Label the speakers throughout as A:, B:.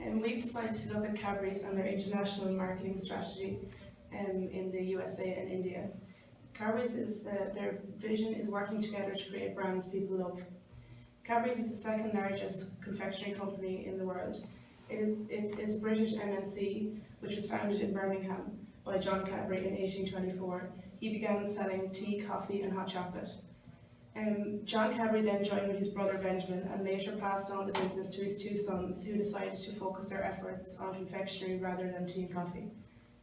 A: And we've decided to look at Cadbury's and their international marketing strategy in the USA and India. Cadbury's their vision is working together to create brands people love. Cadbury's is the second largest confectionery company in the world. It is British MNC, which was founded in Birmingham by John Cadbury in 1824. He began selling tea, coffee and hot chocolate. John Cadbury then joined with his brother Benjamin and later passed on the business to his two sons, who decided to focus their efforts on confectionery rather than tea and coffee.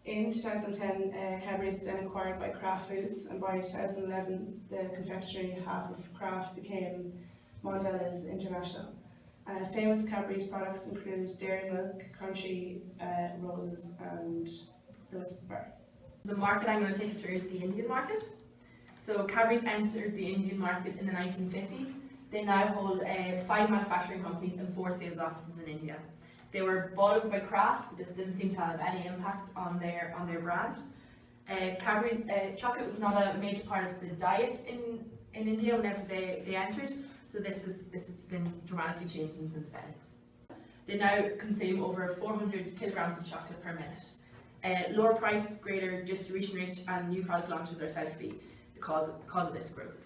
A: In 2010, Cadbury was then acquired by Kraft Foods, and by 2011 the confectionery half of Kraft became Mondelez International. Famous Cadbury's products include Dairy Milk, Crunchy, Roses and the Wisp Bar.
B: The market I'm going to take you through is the Indian market. So Cadbury's entered the Indian market in the 1950s. They now hold 5 manufacturing companies and 4 sales offices in India. They were bought over by Kraft, but this didn't seem to have any impact on their brand. Cadbury chocolate was not a major part of the diet in India whenever they entered, so this has been dramatically changing since then. They now consume over 400 kilograms of chocolate per minute. Lower price, greater distribution reach and new product launches are said to be the cause of this growth.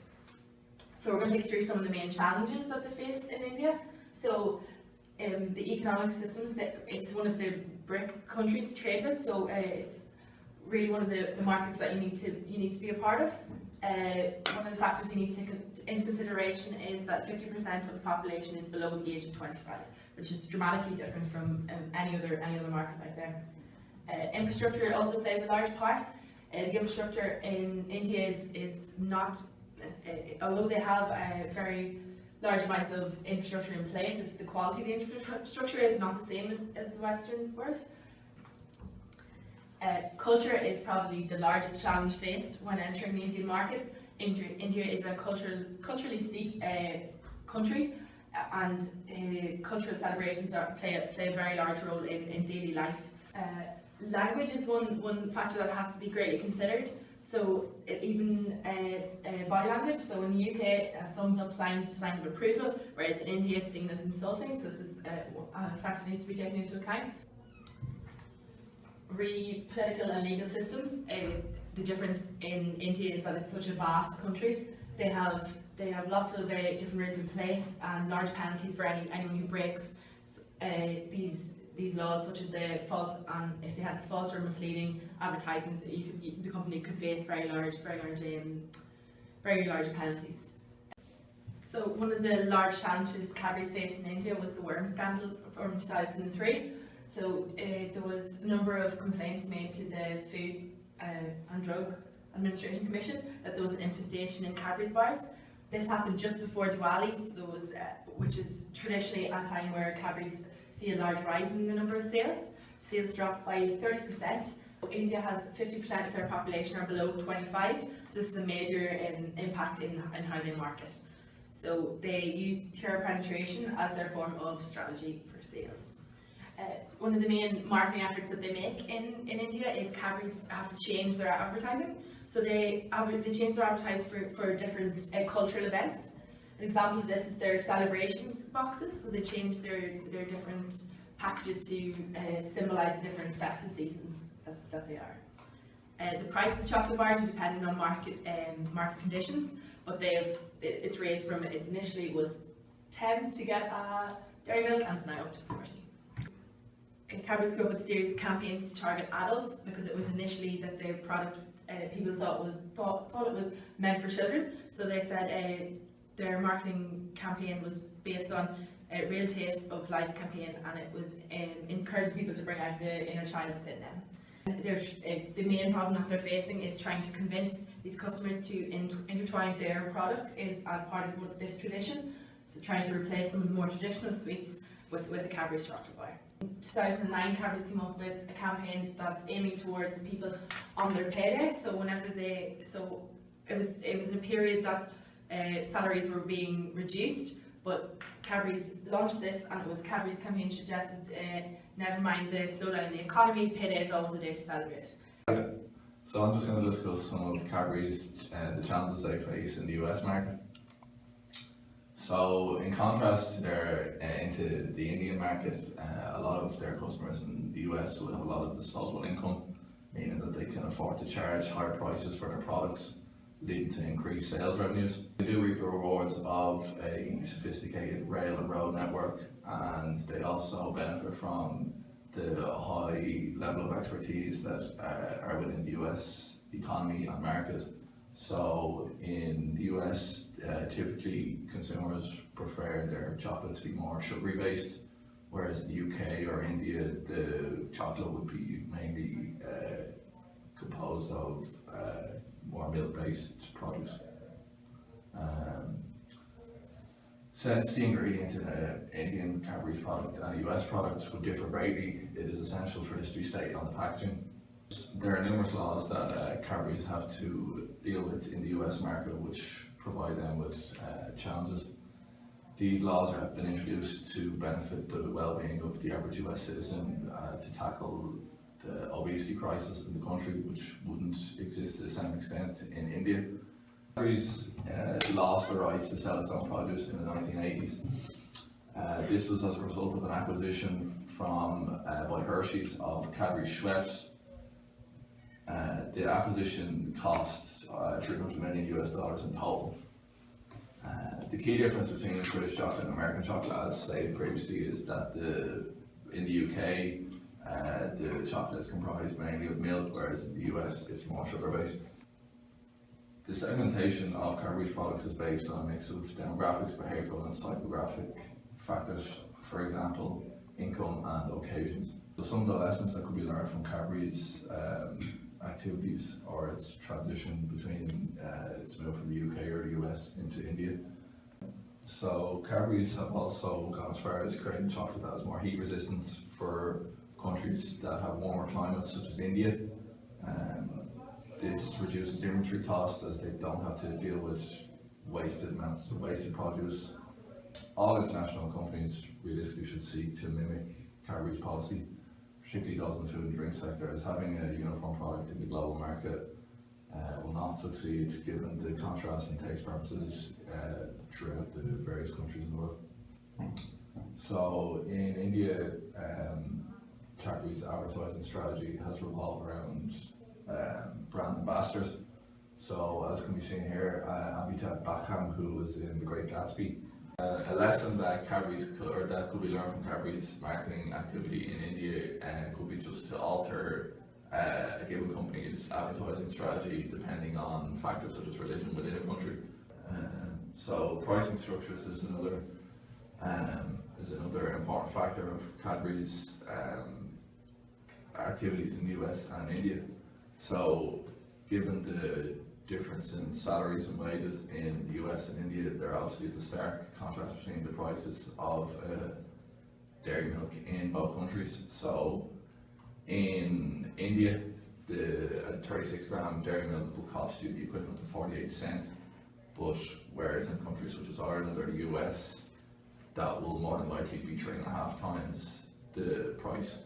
B: So we're going to take through some of the main challenges that they face in India. So the economic systems, it's one of the BRIC countries to trade with, so it's really one of the markets that you need to be a part of. One of the factors you need to take into consideration is that 50% of the population is below the age of 25, which is dramatically different from any other market out there. Infrastructure also plays a large part. The infrastructure in India is not, although they have very large amounts of infrastructure in place, it's the quality of the infrastructure is not the same as the Western world. Culture is probably the largest challenge faced when entering the Indian market. India is a culturally steeped country, and cultural celebrations play a very large role in daily life. Language is one factor that has to be greatly considered. So even body language, so in the UK a thumbs up sign is a sign of approval, whereas in India it's seen as insulting, so this is a factor that needs to be taken into account. Political and legal systems. The difference in India is that it's such a vast country. They have lots of different rules in place and large penalties for anyone who breaks these laws, such as the false, if they had false or misleading advertisement, the company could face very large penalties. So one of the large challenges Cadbury's faced in India was the worm scandal from 2003. So there was a number of complaints made to the Food and Drug Administration Commission that there was an infestation in Cadbury's bars. This happened just before Diwali, so there was, which is traditionally a time where Cadbury's see a large rise in the number of sales. Sales dropped by 30%. India has 50% of their population are below 25, so this is a major impact in how they market. So they use pure penetration as their form of strategy for sales. One of the main marketing efforts that they make in India is Cadbury's have to change their advertising. So they change their advertising for different cultural events. An example of this is their celebrations boxes. So they change their different packages to symbolise the different festive seasons that they are. The price of the chocolate bars are dependent on market conditions, but it's raised from initially it was 10 to get dairy milk, and it's now up to 40. Cadbury's came up with a series of campaigns to target adults because it was initially that the product people thought it was meant for children. So they said their marketing campaign was based on a real taste of life campaign, and it was encouraging people to bring out the inner child within them. The main problem that they're facing is trying to convince these customers to intertwine their product as part of this tradition, so trying to replace some of the more traditional sweets with a Cadbury's chocolate bar. In 2009, Cadbury's came up with a campaign that's aiming towards people on their payday. So it was in a period that salaries were being reduced, but Cadbury's launched this, and it was Cadbury's campaign suggested never mind the slowdown in the economy, payday is always a day to celebrate.
C: So I'm just going to discuss some of Cadbury's the challenges they face in the US market. So in contrast to into the Indian market, a lot of their customers in the US will have a lot of disposable income, meaning that they can afford to charge higher prices for their products, leading to increased sales revenues. They do reap the rewards of a sophisticated rail and road network, and they also benefit from the high level of expertise that are within the US economy and market. So in the US, typically consumers prefer their chocolate to be more sugary based, whereas in the UK or India, the chocolate would be mainly composed of more milk based produce. Since the ingredients in an Indian Cadbury's product and a US product would differ greatly, it is essential for this to be stated on the packaging. There are numerous laws that Cadbury's have to deal with in the US market which provide them with challenges. These laws have been introduced to benefit the well-being of the average US citizen, to tackle the obesity crisis in the country, which wouldn't exist to the same extent in India. Cadbury's lost the rights to sell its own produce in the 1980s. This was as a result of an acquisition by Hershey's of Cadbury Schweppes. The acquisition costs $300 million in total. The key difference between British chocolate and American chocolate, as stated previously, is that in the UK, the chocolate is comprised mainly of milk, whereas in the US it's more sugar based. The segmentation of Cadbury's products is based on a mix of demographics, behavioural and psychographic factors, for example, income and occasions. So some of the lessons that could be learned from Cadbury's activities or its transition between its move from the UK or the US into India. So Cadbury's have also gone as far as creating chocolate that is more heat resistant for countries that have warmer climates such as India. This reduces inventory costs as they don't have to deal with wasted produce. All international companies realistically should seek to mimic Cadbury's policy, particularly those in the food and drink sector, as having a uniform product in the global market will not succeed given the contrast in taste preferences throughout the various countries in the world. So in India, Cadbury's advertising strategy has revolved around brand ambassadors. So as can be seen here, Amitabh Bachchan, who was in The Great Gatsby. A lesson that that could be learned from Cadbury's marketing activity in India could be just to alter a given company's advertising strategy depending on factors such as religion within a country. So pricing structures is another important factor of Cadbury's activities in the US and India. So given the difference in salaries and wages in the US and India, there obviously is a stark contrast between the prices of dairy milk in both countries. So in India, a 36 gram dairy milk will cost you the equivalent of 48 cents, but whereas in countries such as Ireland or the US, that will more than likely be 3.5 times the price.